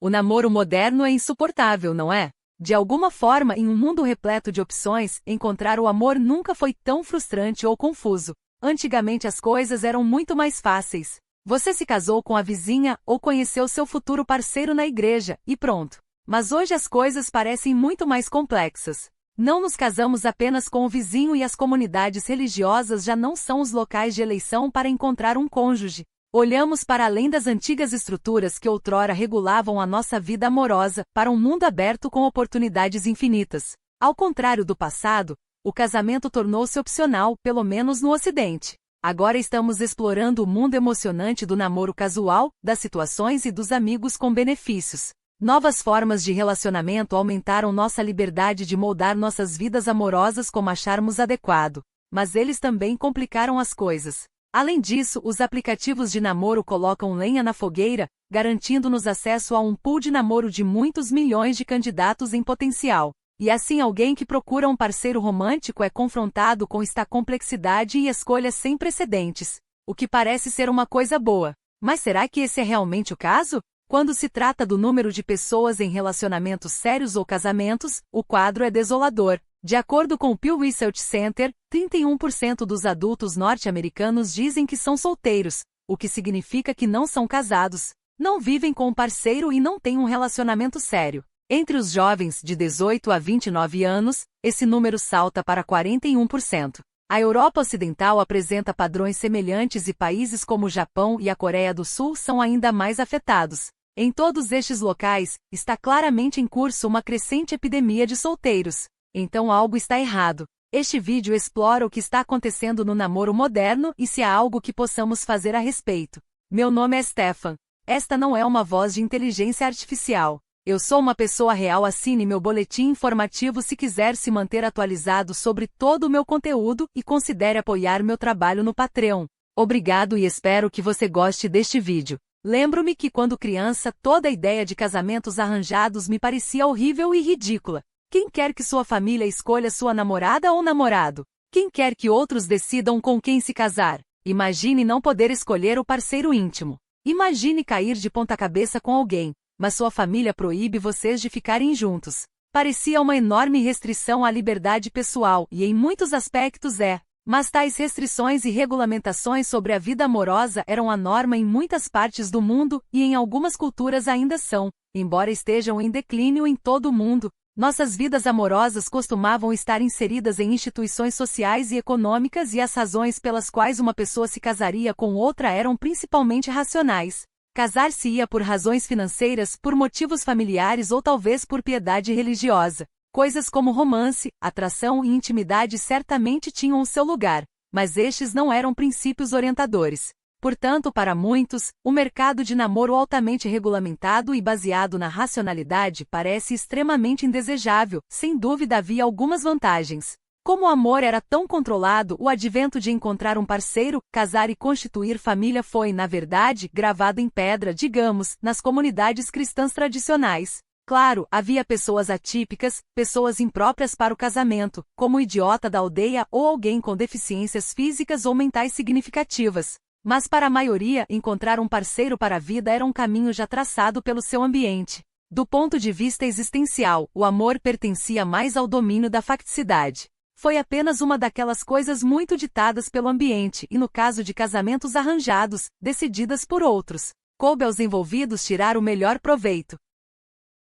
O namoro moderno é insuportável, não é? De alguma forma, em um mundo repleto de opções, encontrar o amor nunca foi tão frustrante ou confuso. Antigamente as coisas eram muito mais fáceis. Você se casou com a vizinha ou conheceu seu futuro parceiro na igreja, e pronto. Mas hoje as coisas parecem muito mais complexas. Não nos casamos apenas com o vizinho e as comunidades religiosas já não são os locais de eleição para encontrar um cônjuge. Olhamos para além das antigas estruturas que outrora regulavam a nossa vida amorosa, para um mundo aberto com oportunidades infinitas. Ao contrário do passado, o casamento tornou-se opcional, pelo menos no Ocidente. Agora estamos explorando o mundo emocionante do namoro casual, das situações e dos amigos com benefícios. Novas formas de relacionamento aumentaram nossa liberdade de moldar nossas vidas amorosas como acharmos adequado. Mas eles também complicaram as coisas. Além disso, os aplicativos de namoro colocam lenha na fogueira, garantindo-nos acesso a um pool de namoro de muitos milhões de candidatos em potencial. E assim alguém que procura um parceiro romântico é confrontado com esta complexidade e escolhas sem precedentes. O que parece ser uma coisa boa. Mas será que esse é realmente o caso? Quando se trata do número de pessoas em relacionamentos sérios ou casamentos, o quadro é desolador. De acordo com o Pew Research Center, 31% dos adultos norte-americanos dizem que são solteiros, o que significa que não são casados, não vivem com um parceiro e não têm um relacionamento sério. Entre os jovens de 18 a 29 anos, esse número salta para 41%. A Europa Ocidental apresenta padrões semelhantes e países como o Japão e a Coreia do Sul são ainda mais afetados. Em todos estes locais, está claramente em curso uma crescente epidemia de solteiros. Então algo está errado. Este vídeo explora o que está acontecendo no namoro moderno e se há algo que possamos fazer a respeito. Meu nome é Stefan. Esta não é uma voz de inteligência artificial. Eu sou uma pessoa real. Assine meu boletim informativo se quiser se manter atualizado sobre todo o meu conteúdo e considere apoiar meu trabalho no Patreon. Obrigado e espero que você goste deste vídeo. Lembro-me que quando criança toda a ideia de casamentos arranjados me parecia horrível e ridícula. Quem quer que sua família escolha sua namorada ou namorado? Quem quer que outros decidam com quem se casar? Imagine não poder escolher o parceiro íntimo. Imagine cair de ponta-cabeça com alguém, mas sua família proíbe vocês de ficarem juntos. Parecia uma enorme restrição à liberdade pessoal e em muitos aspectos é. Mas tais restrições e regulamentações sobre a vida amorosa eram a norma em muitas partes do mundo e em algumas culturas ainda são, embora estejam em declínio em todo o mundo. Nossas vidas amorosas costumavam estar inseridas em instituições sociais e econômicas e as razões pelas quais uma pessoa se casaria com outra eram principalmente racionais. Casar-se-ia por razões financeiras, por motivos familiares ou talvez por piedade religiosa. Coisas como romance, atração e intimidade certamente tinham o seu lugar, mas estes não eram princípios orientadores. Portanto, para muitos, o mercado de namoro altamente regulamentado e baseado na racionalidade parece extremamente indesejável. Sem dúvida havia algumas vantagens. Como o amor era tão controlado, o advento de encontrar um parceiro, casar e constituir família foi, na verdade, gravado em pedra, digamos, nas comunidades cristãs tradicionais. Claro, havia pessoas atípicas, pessoas impróprias para o casamento, como o idiota da aldeia ou alguém com deficiências físicas ou mentais significativas. Mas para a maioria, encontrar um parceiro para a vida era um caminho já traçado pelo seu ambiente. Do ponto de vista existencial, o amor pertencia mais ao domínio da facticidade. Foi apenas uma daquelas coisas muito ditadas pelo ambiente e no caso de casamentos arranjados, decididas por outros. Coube aos envolvidos tirar o melhor proveito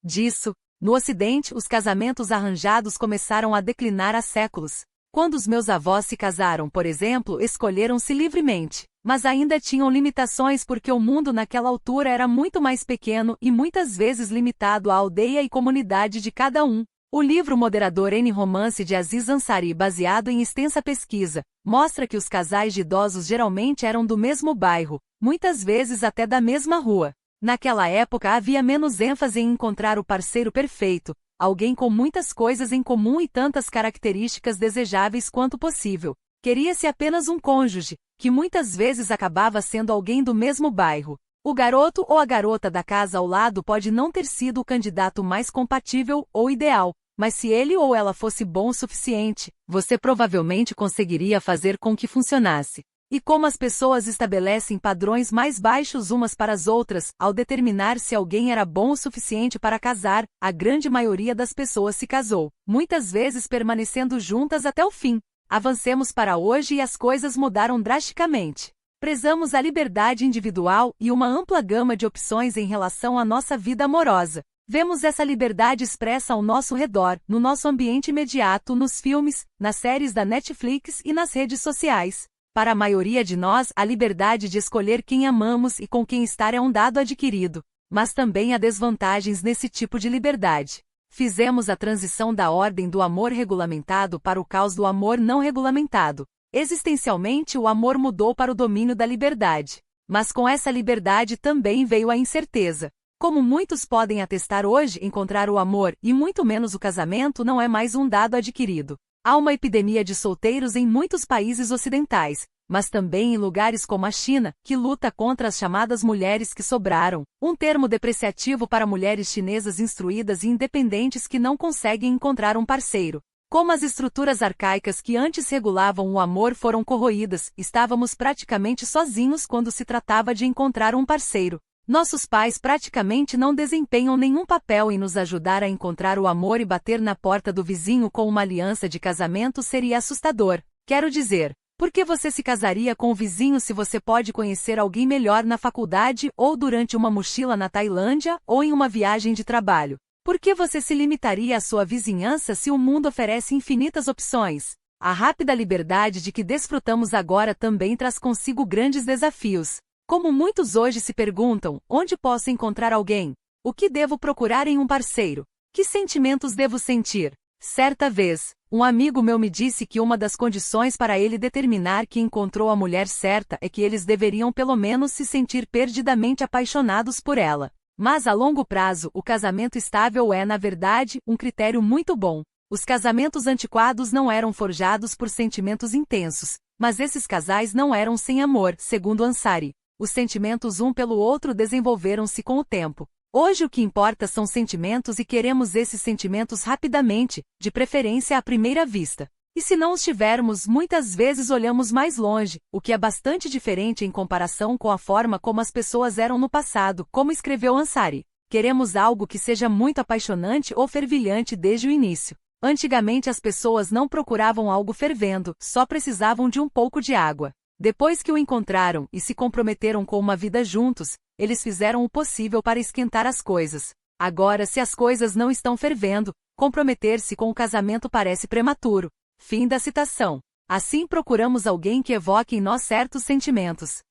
disso. No Ocidente, os casamentos arranjados começaram a declinar há séculos. Quando os meus avós se casaram, por exemplo, escolheram-se livremente. Mas ainda tinham limitações porque o mundo naquela altura era muito mais pequeno e muitas vezes limitado à aldeia e comunidade de cada um. O livro Moderador N. Romance de Aziz Ansari, baseado em extensa pesquisa, mostra que os casais de idosos geralmente eram do mesmo bairro, muitas vezes até da mesma rua. Naquela época havia menos ênfase em encontrar o parceiro perfeito, alguém com muitas coisas em comum e tantas características desejáveis quanto possível. Queria-se apenas um cônjuge, que muitas vezes acabava sendo alguém do mesmo bairro. O garoto ou a garota da casa ao lado pode não ter sido o candidato mais compatível ou ideal, mas se ele ou ela fosse bom o suficiente, você provavelmente conseguiria fazer com que funcionasse. E como as pessoas estabelecem padrões mais baixos umas para as outras, ao determinar se alguém era bom o suficiente para casar, a grande maioria das pessoas se casou, muitas vezes permanecendo juntas até o fim. Avancemos para hoje e as coisas mudaram drasticamente. Prezamos a liberdade individual e uma ampla gama de opções em relação à nossa vida amorosa. Vemos essa liberdade expressa ao nosso redor, no nosso ambiente imediato, nos filmes, nas séries da Netflix e nas redes sociais. Para a maioria de nós, a liberdade de escolher quem amamos e com quem estar é um dado adquirido. Mas também há desvantagens nesse tipo de liberdade. Fizemos a transição da ordem do amor regulamentado para o caos do amor não regulamentado. Existencialmente, o amor mudou para o domínio da liberdade. Mas com essa liberdade também veio a incerteza. Como muitos podem atestar hoje, encontrar o amor, e muito menos o casamento, não é mais um dado adquirido. Há uma epidemia de solteiros em muitos países ocidentais, mas também em lugares como a China, que luta contra as chamadas mulheres que sobraram, um termo depreciativo para mulheres chinesas instruídas e independentes que não conseguem encontrar um parceiro. Como as estruturas arcaicas que antes regulavam o amor foram corroídas, estávamos praticamente sozinhos quando se tratava de encontrar um parceiro. Nossos pais praticamente não desempenham nenhum papel em nos ajudar a encontrar o amor e bater na porta do vizinho com uma aliança de casamento seria assustador. Quero dizer, por que você se casaria com o vizinho se você pode conhecer alguém melhor na faculdade ou durante uma mochila na Tailândia ou em uma viagem de trabalho? Por que você se limitaria à sua vizinhança se o mundo oferece infinitas opções? A rápida liberdade de que desfrutamos agora também traz consigo grandes desafios. Como muitos hoje se perguntam, onde posso encontrar alguém? O que devo procurar em um parceiro? Que sentimentos devo sentir? Certa vez, um amigo meu me disse que uma das condições para ele determinar que encontrou a mulher certa é que eles deveriam pelo menos se sentir perdidamente apaixonados por ela. Mas a longo prazo, o casamento estável é, na verdade, um critério muito bom. Os casamentos antiquados não eram forjados por sentimentos intensos, mas esses casais não eram sem amor, segundo Ansari. Os sentimentos um pelo outro desenvolveram-se com o tempo. Hoje o que importa são sentimentos e queremos esses sentimentos rapidamente, de preferência à primeira vista. E se não os tivermos, muitas vezes olhamos mais longe, o que é bastante diferente em comparação com a forma como as pessoas eram no passado, como escreveu Ansari. Queremos algo que seja muito apaixonante ou fervilhante desde o início. Antigamente as pessoas não procuravam algo fervendo, só precisavam de um pouco de água. Depois que o encontraram e se comprometeram com uma vida juntos, eles fizeram o possível para esquentar as coisas. Agora, se as coisas não estão fervendo, comprometer-se com o casamento parece prematuro. Fim da citação. Assim procuramos alguém que evoque em nós certos sentimentos.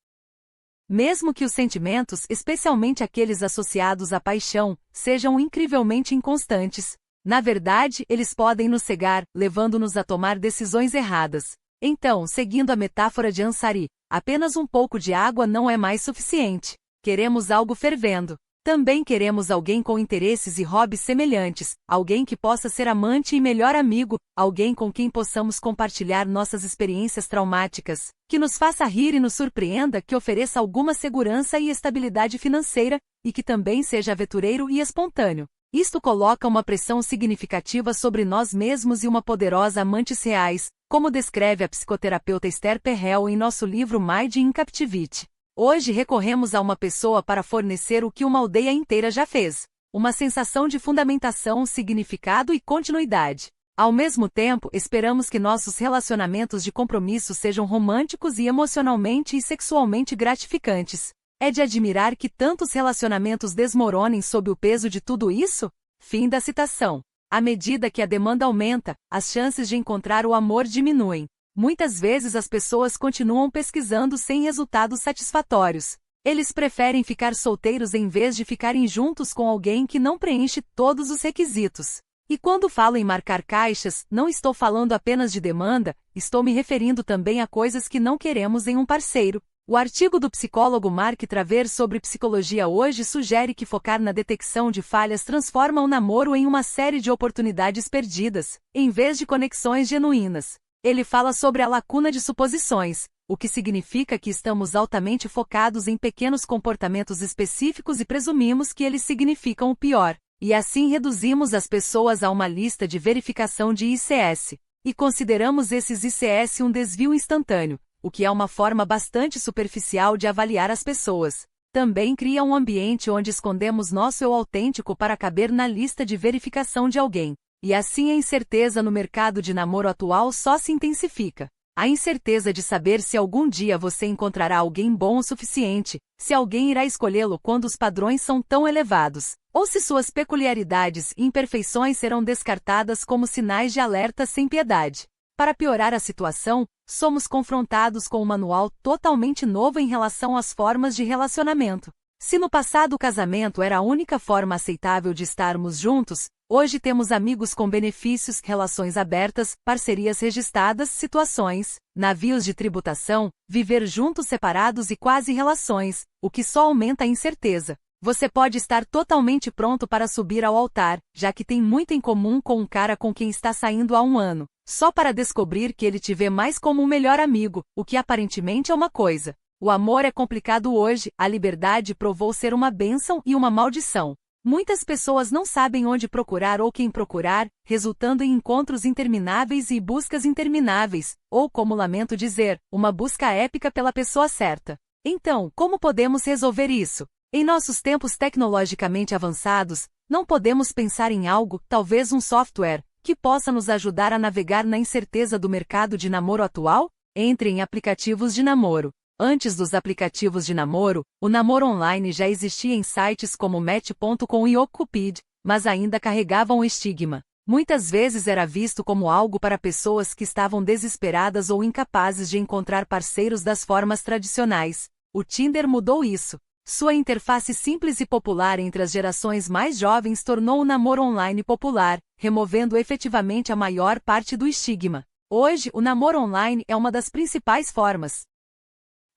Mesmo que os sentimentos, especialmente aqueles associados à paixão, sejam incrivelmente inconstantes. Na verdade, eles podem nos cegar, levando-nos a tomar decisões erradas. Então, seguindo a metáfora de Ansari, apenas um pouco de água não é mais suficiente. Queremos algo fervendo. Também queremos alguém com interesses e hobbies semelhantes, alguém que possa ser amante e melhor amigo, alguém com quem possamos compartilhar nossas experiências traumáticas, que nos faça rir e nos surpreenda, que ofereça alguma segurança e estabilidade financeira, e que também seja aventureiro e espontâneo. Isto coloca uma pressão significativa sobre nós mesmos e uma poderosa amantes reais, como descreve a psicoterapeuta Esther Perel em nosso livro Made in Captivity. Hoje recorremos a uma pessoa para fornecer o que uma aldeia inteira já fez. Uma sensação de fundamentação, significado e continuidade. Ao mesmo tempo, esperamos que nossos relacionamentos de compromisso sejam românticos e emocionalmente e sexualmente gratificantes. É de admirar que tantos relacionamentos desmoronem sob o peso de tudo isso? Fim da citação. À medida que a demanda aumenta, as chances de encontrar o amor diminuem. Muitas vezes as pessoas continuam pesquisando sem resultados satisfatórios. Eles preferem ficar solteiros em vez de ficarem juntos com alguém que não preenche todos os requisitos. E quando falo em marcar caixas, não estou falando apenas de demanda, estou me referindo também a coisas que não queremos em um parceiro. O artigo do psicólogo Mark Traver sobre psicologia hoje sugere que focar na detecção de falhas transforma o namoro em uma série de oportunidades perdidas, em vez de conexões genuínas. Ele fala sobre a lacuna de suposições, o que significa que estamos altamente focados em pequenos comportamentos específicos e presumimos que eles significam o pior, e assim reduzimos as pessoas a uma lista de verificação de ICS. E consideramos esses ICS um desvio instantâneo, o que é uma forma bastante superficial de avaliar as pessoas. Também cria um ambiente onde escondemos nosso eu autêntico para caber na lista de verificação de alguém. E assim a incerteza no mercado de namoro atual só se intensifica. A incerteza de saber se algum dia você encontrará alguém bom o suficiente, se alguém irá escolhê-lo quando os padrões são tão elevados, ou se suas peculiaridades e imperfeições serão descartadas como sinais de alerta sem piedade. Para piorar a situação, somos confrontados com um manual totalmente novo em relação às formas de relacionamento. Se no passado o casamento era a única forma aceitável de estarmos juntos, hoje temos amigos com benefícios, relações abertas, parcerias registradas, situações, navios de tributação, viver juntos separados e quase relações, o que só aumenta a incerteza. Você pode estar totalmente pronto para subir ao altar, já que tem muito em comum com um cara com quem está saindo há um ano, só para descobrir que ele te vê mais como um melhor amigo, o que aparentemente é uma coisa. O amor é complicado hoje, a liberdade provou ser uma bênção e uma maldição. Muitas pessoas não sabem onde procurar ou quem procurar, resultando em encontros intermináveis e buscas intermináveis, ou, como lamento dizer, uma busca épica pela pessoa certa. Então, como podemos resolver isso? Em nossos tempos tecnologicamente avançados, não podemos pensar em algo, talvez um software, que possa nos ajudar a navegar na incerteza do mercado de namoro atual? Entre em aplicativos de namoro. Antes dos aplicativos de namoro, o namoro online já existia em sites como Match.com e OkCupid, mas ainda carregavam o estigma. Muitas vezes era visto como algo para pessoas que estavam desesperadas ou incapazes de encontrar parceiros das formas tradicionais. O Tinder mudou isso. Sua interface simples e popular entre as gerações mais jovens tornou o namoro online popular, removendo efetivamente a maior parte do estigma. Hoje, o namoro online é uma das principais formas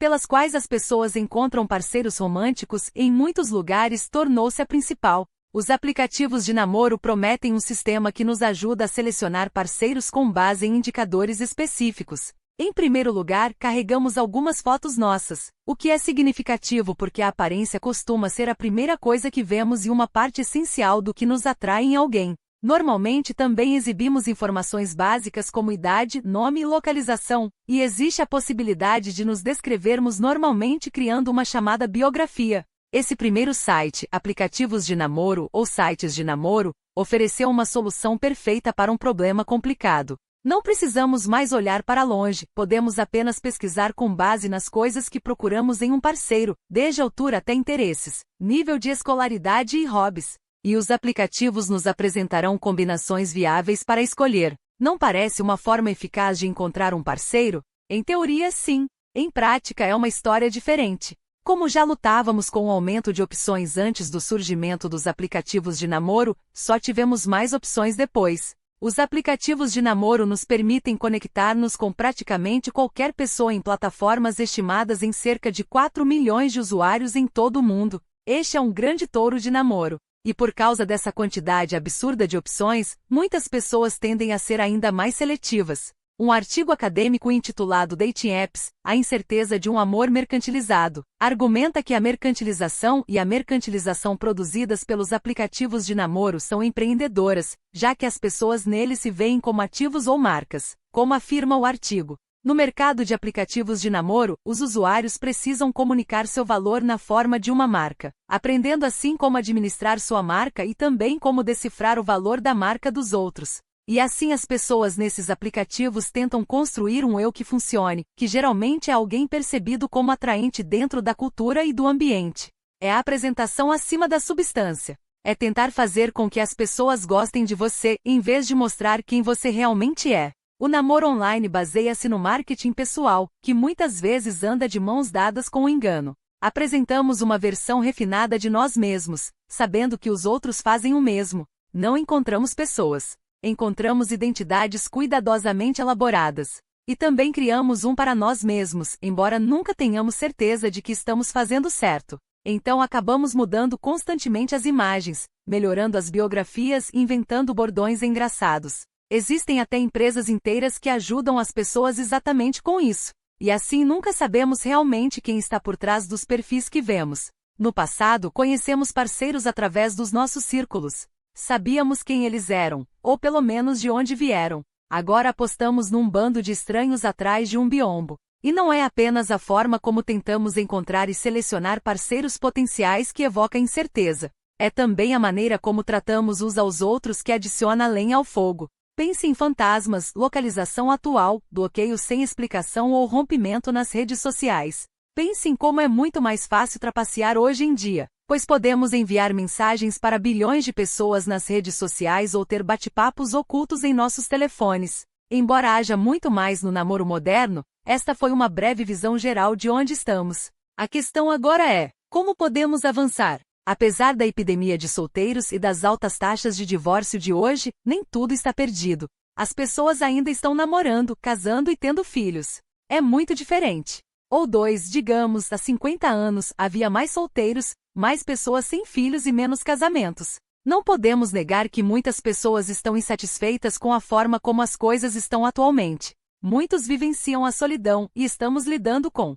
pelas quais as pessoas encontram parceiros românticos e em muitos lugares tornou-se a principal. Os aplicativos de namoro prometem um sistema que nos ajuda a selecionar parceiros com base em indicadores específicos. Em primeiro lugar, carregamos algumas fotos nossas, o que é significativo porque a aparência costuma ser a primeira coisa que vemos e uma parte essencial do que nos atrai em alguém. Normalmente também exibimos informações básicas como idade, nome e localização, e existe a possibilidade de nos descrevermos normalmente criando uma chamada biografia. Esse primeiro site, aplicativos de namoro ou sites de namoro, ofereceu uma solução perfeita para um problema complicado. Não precisamos mais olhar para longe, podemos apenas pesquisar com base nas coisas que procuramos em um parceiro, desde altura até interesses, nível de escolaridade e hobbies. E os aplicativos nos apresentarão combinações viáveis para escolher. Não parece uma forma eficaz de encontrar um parceiro? Em teoria, sim. Em prática, é uma história diferente. Como já lutávamos com o aumento de opções antes do surgimento dos aplicativos de namoro, só tivemos mais opções depois. Os aplicativos de namoro nos permitem conectar-nos com praticamente qualquer pessoa em plataformas estimadas em cerca de 4 milhões de usuários em todo o mundo. Este é um grande touro de namoro. E por causa dessa quantidade absurda de opções, muitas pessoas tendem a ser ainda mais seletivas. Um artigo acadêmico intitulado Dating Apps, a incerteza de um amor mercantilizado, argumenta que a mercantilização e a mercantilização produzidas pelos aplicativos de namoro são empreendedoras, já que as pessoas neles se veem como ativos ou marcas, como afirma o artigo. No mercado de aplicativos de namoro, os usuários precisam comunicar seu valor na forma de uma marca, aprendendo assim como administrar sua marca e também como decifrar o valor da marca dos outros. E assim as pessoas nesses aplicativos tentam construir um eu que funcione, que geralmente é alguém percebido como atraente dentro da cultura e do ambiente. É a apresentação acima da substância. É tentar fazer com que as pessoas gostem de você, em vez de mostrar quem você realmente é. O namoro online baseia-se no marketing pessoal, que muitas vezes anda de mãos dadas com o engano. Apresentamos uma versão refinada de nós mesmos, sabendo que os outros fazem o mesmo. Não encontramos pessoas. Encontramos identidades cuidadosamente elaboradas. E também criamos um para nós mesmos, embora nunca tenhamos certeza de que estamos fazendo certo. Então acabamos mudando constantemente as imagens, melhorando as biografias e inventando bordões engraçados. Existem até empresas inteiras que ajudam as pessoas exatamente com isso. E assim nunca sabemos realmente quem está por trás dos perfis que vemos. No passado, conhecemos parceiros através dos nossos círculos. Sabíamos quem eles eram, ou pelo menos de onde vieram. Agora apostamos num bando de estranhos atrás de um biombo. E não é apenas a forma como tentamos encontrar e selecionar parceiros potenciais que evoca incerteza. É também a maneira como tratamos uns aos outros que adiciona lenha ao fogo. Pense em fantasmas, localização atual, bloqueio sem explicação ou rompimento nas redes sociais. Pense em como é muito mais fácil trapacear hoje em dia, pois podemos enviar mensagens para bilhões de pessoas nas redes sociais ou ter bate-papos ocultos em nossos telefones. Embora haja muito mais no namoro moderno, esta foi uma breve visão geral de onde estamos. A questão agora é: como podemos avançar? Apesar da epidemia de solteiros e das altas taxas de divórcio de hoje, nem tudo está perdido. As pessoas ainda estão namorando, casando e tendo filhos. É muito diferente. Ou digamos, há 50 anos, havia mais solteiros, mais pessoas sem filhos e menos casamentos. Não podemos negar que muitas pessoas estão insatisfeitas com a forma como as coisas estão atualmente. Muitos vivenciam a solidão e estamos lidando com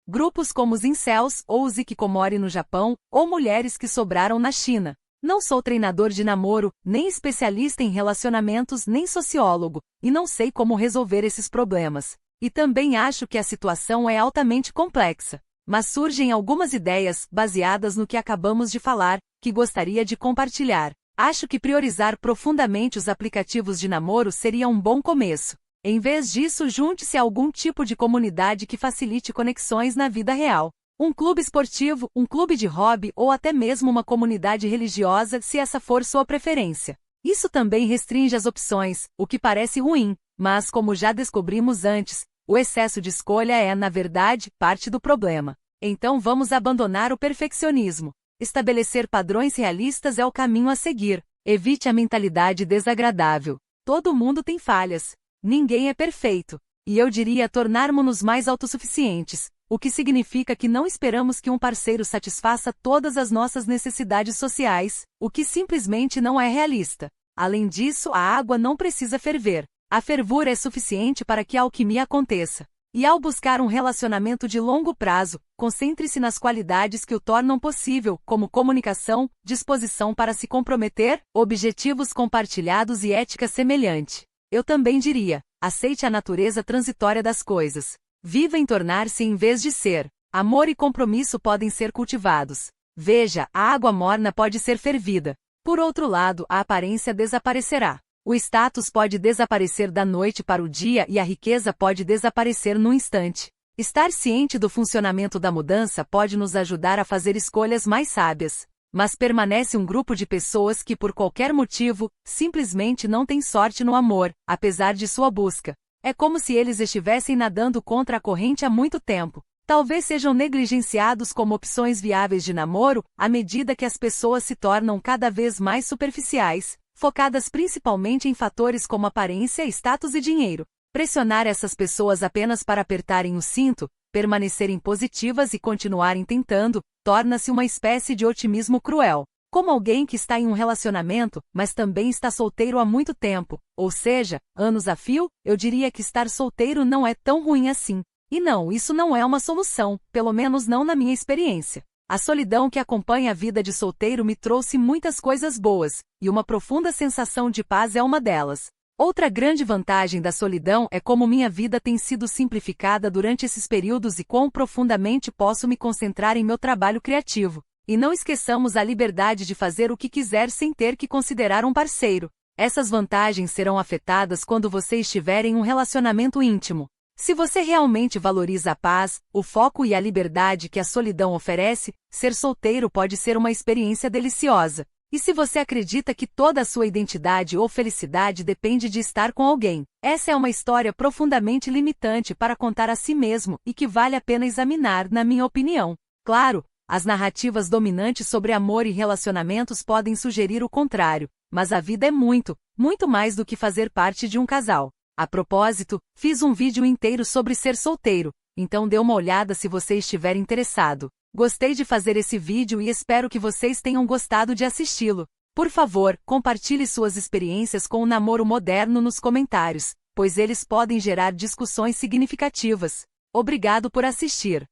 grupos como os incels ou os hikikomori no Japão, ou mulheres que sobraram na China. Não sou treinador de namoro, nem especialista em relacionamentos, nem sociólogo, e não sei como resolver esses problemas. E também acho que a situação é altamente complexa. Mas surgem algumas ideias, baseadas no que acabamos de falar, que gostaria de compartilhar. Acho que priorizar profundamente os aplicativos de namoro seria um bom começo. Em vez disso, junte-se a algum tipo de comunidade que facilite conexões na vida real. Um clube esportivo, um clube de hobby ou até mesmo uma comunidade religiosa, se essa for sua preferência. Isso também restringe as opções, o que parece ruim, mas como já descobrimos antes, o excesso de escolha é, na verdade, parte do problema. Então vamos abandonar o perfeccionismo. Estabelecer padrões realistas é o caminho a seguir. Evite a mentalidade desagradável. Todo mundo tem falhas. Ninguém é perfeito. E eu diria tornarmos-nos mais autossuficientes, o que significa que não esperamos que um parceiro satisfaça todas as nossas necessidades sociais, o que simplesmente não é realista. Além disso, a água não precisa ferver. A fervura é suficiente para que a alquimia aconteça. E ao buscar um relacionamento de longo prazo, concentre-se nas qualidades que o tornam possível, como comunicação, disposição para se comprometer, objetivos compartilhados e ética semelhante. Eu também diria: aceite a natureza transitória das coisas. Viva em tornar-se em vez de ser. Amor e compromisso podem ser cultivados. Veja, a água morna pode ser fervida. Por outro lado, a aparência desaparecerá. O status pode desaparecer da noite para o dia e a riqueza pode desaparecer num instante. Estar ciente do funcionamento da mudança pode nos ajudar a fazer escolhas mais sábias. Mas permanece um grupo de pessoas que, por qualquer motivo, simplesmente não tem sorte no amor, apesar de sua busca. É como se eles estivessem nadando contra a corrente há muito tempo. Talvez sejam negligenciados como opções viáveis de namoro, à medida que as pessoas se tornam cada vez mais superficiais, focadas principalmente em fatores como aparência, status e dinheiro. Pressionar essas pessoas apenas para apertarem o cinto, permanecerem positivas e continuarem tentando, torna-se uma espécie de otimismo cruel. Como alguém que está em um relacionamento, mas também está solteiro há muito tempo, ou seja, anos a fio, eu diria que estar solteiro não é tão ruim assim. E não, isso não é uma solução, pelo menos não na minha experiência. A solidão que acompanha a vida de solteiro me trouxe muitas coisas boas, e uma profunda sensação de paz é uma delas. Outra grande vantagem da solidão é como minha vida tem sido simplificada durante esses períodos e quão profundamente posso me concentrar em meu trabalho criativo. E não esqueçamos a liberdade de fazer o que quiser sem ter que considerar um parceiro. Essas vantagens serão afetadas quando você estiver em um relacionamento íntimo. Se você realmente valoriza a paz, o foco e a liberdade que a solidão oferece, ser solteiro pode ser uma experiência deliciosa. E se você acredita que toda a sua identidade ou felicidade depende de estar com alguém, essa é uma história profundamente limitante para contar a si mesmo e que vale a pena examinar, na minha opinião. Claro, as narrativas dominantes sobre amor e relacionamentos podem sugerir o contrário, mas a vida é muito, muito mais do que fazer parte de um casal. A propósito, fiz um vídeo inteiro sobre ser solteiro, então dê uma olhada se você estiver interessado. Gostei de fazer esse vídeo e espero que vocês tenham gostado de assisti-lo. Por favor, compartilhe suas experiências com o namoro moderno nos comentários, pois eles podem gerar discussões significativas. Obrigado por assistir.